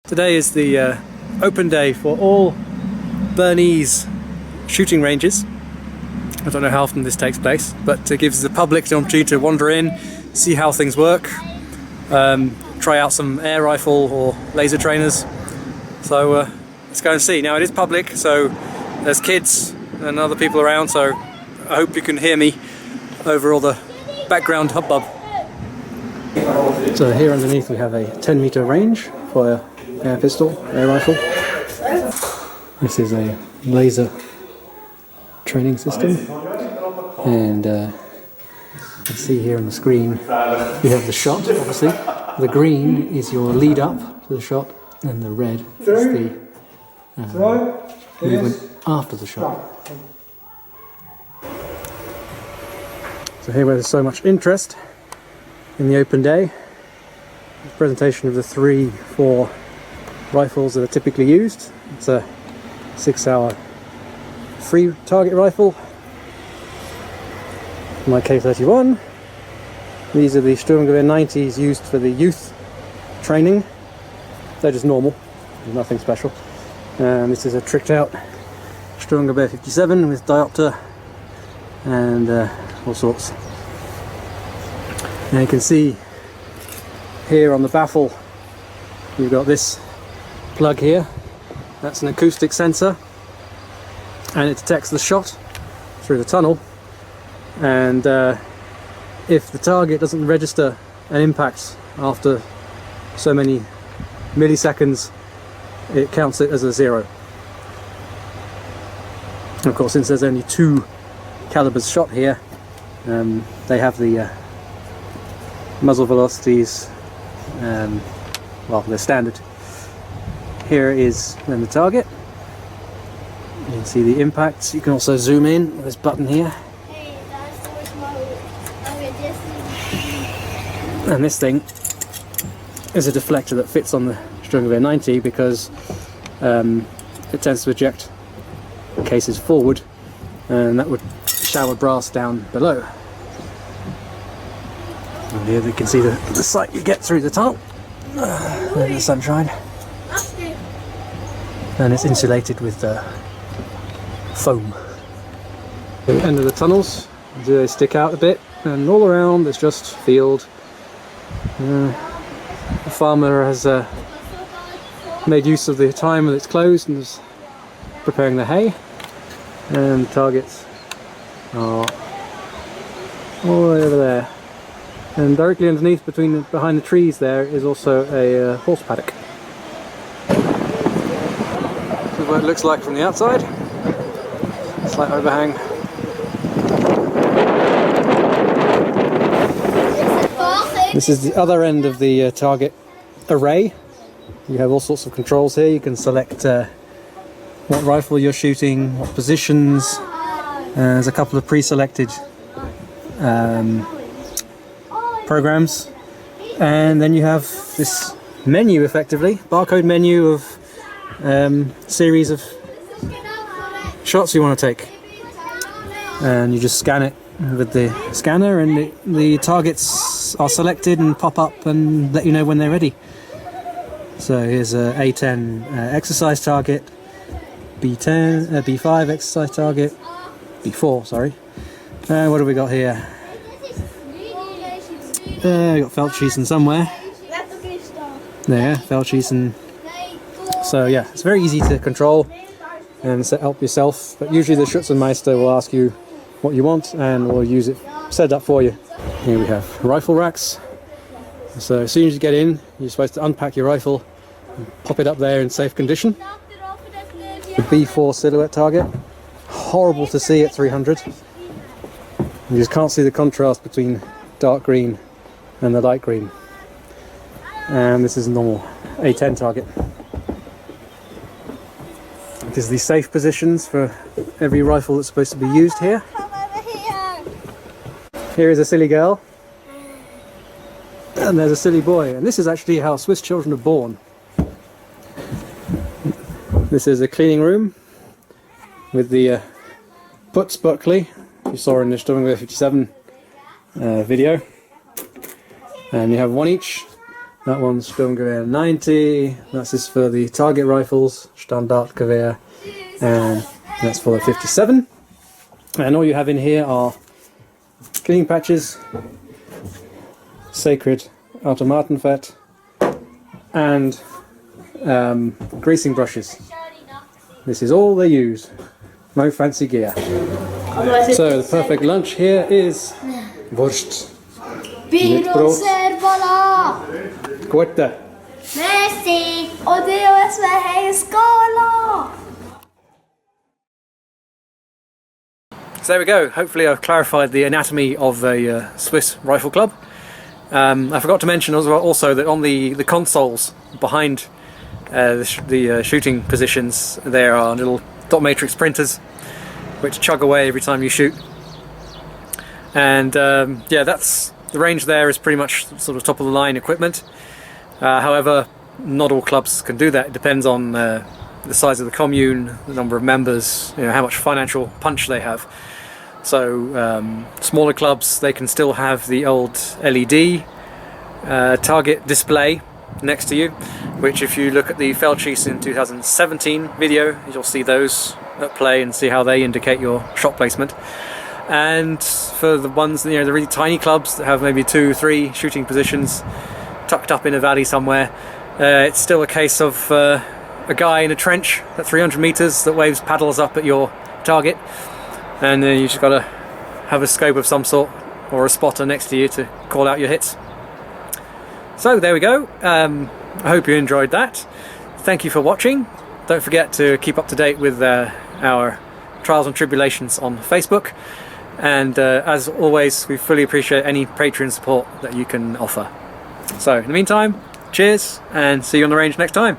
Today is the open day for all Bernese shooting ranges. I don't know how often this takes place, but it gives the public the opportunity to wander in, see how things work, try out some air rifle or laser trainers. So let's go and see. Now it is public, so there's kids and other people around, so I hope you can hear me over all the background hubbub. So here underneath we have a 10-meter range for air pistol, air rifle. This is a laser training system, and you can see here on the screen you have the shot. Obviously the green is your lead up to the shot, and the red is the movement after the shot. So here where there's so much interest in the open day, the presentation of the 3-4 rifles that are typically used. It's a 6-hour free target rifle, my K31. These are the Sturmgewehr 90s used for the youth training. They're just normal, nothing special. And this is a tricked out Sturmgewehr 57 with diopter and all sorts. Now you can see here on the baffle you've got this plug here. That's an acoustic sensor, and it detects the shot through the tunnel, and if the target doesn't register an impact after so many milliseconds, it counts it as a 0. And of course, since there's only 2 calibers shot here, they have the muzzle velocities, well, they're standard. Here is then the target. You can see the impacts. You can also zoom in with this button here. And this thing is a deflector that fits on the Sturmgewehr 90 because it tends to eject cases forward, and that would shower brass down below. And here you can see the sight you get through the tunnel in the sunshine. And it's insulated with foam. At the end of the tunnels, they stick out a bit, and all around there's just field. The farmer has made use of the time that it's closed and is preparing the hay, and the targets are all the way over there. And directly underneath, behind the trees there, is also a horse paddock. This is what it looks like from the outside. Slight overhang. This is the other end of the target array. You have all sorts of controls here. You can select what rifle you're shooting, what positions. There's a couple of pre-selected programs, and then you have this menu, effectively barcode menu of series of shots you want to take, and you just scan it with the scanner, and the targets are selected and pop up and let you know when they're ready. So here's a A10 exercise target, B10 B5 exercise target, B4 sorry. What have we got here? We got Feldschießen somewhere. There, Feldschießen. So yeah, it's very easy to control and help yourself, but usually the Schützenmeister will ask you what you want and will use it set up for you. Here we have rifle racks. So as soon as you get in, you're supposed to unpack your rifle and pop it up there in safe condition. The B4 silhouette target, horrible to see at 300. You just can't see the contrast between dark green and the light green. And this is a normal A10 target. This is the safe positions for every rifle that's supposed to be used here. Here is a silly girl, and there's a silly boy, and this is actually how Swiss children are born. This is a cleaning room with the Putz Buckley you saw in the Sturmgewehr 57 video, and you have one each. That one's Sturmgewehr 90, that's just for the target rifles, Standardgewehr, and that's for the 57. And all you have in here are cleaning patches, Sacred Automatenfett, and greasing brushes. This is all they use, no fancy gear. So the perfect lunch here is Wurst. Mit Brot. Gute. Merci! Och det är Sveriges skala! So there we go. Hopefully I've clarified the anatomy of a Swiss rifle club. I forgot to mention also that on the consoles behind the shooting positions there are little dot matrix printers which chug away every time you shoot. And yeah, that's the range there is pretty much sort of top of the line equipment. However, not all clubs can do that. It depends on the size of the commune, the number of members, you know, how much financial punch they have. So smaller clubs, they can still have the old LED target display next to you, which if you look at the Feldschießen 2017 video, you'll see those at play and see how they indicate your shot placement. And for the ones, you know, the really tiny clubs that have maybe 2-3 shooting positions tucked up in a valley somewhere, it's still a case of a guy in a trench at 300 meters that waves paddles up at your target, and then you just got to have a scope of some sort or a spotter next to you to call out your hits. So there we go. I hope you enjoyed that. Thank you for watching. Don't forget to keep up to date with our Trials and Tribulations on Facebook. And as always, we fully appreciate any Patreon support that you can offer. So in the meantime, cheers and see you on the range next time.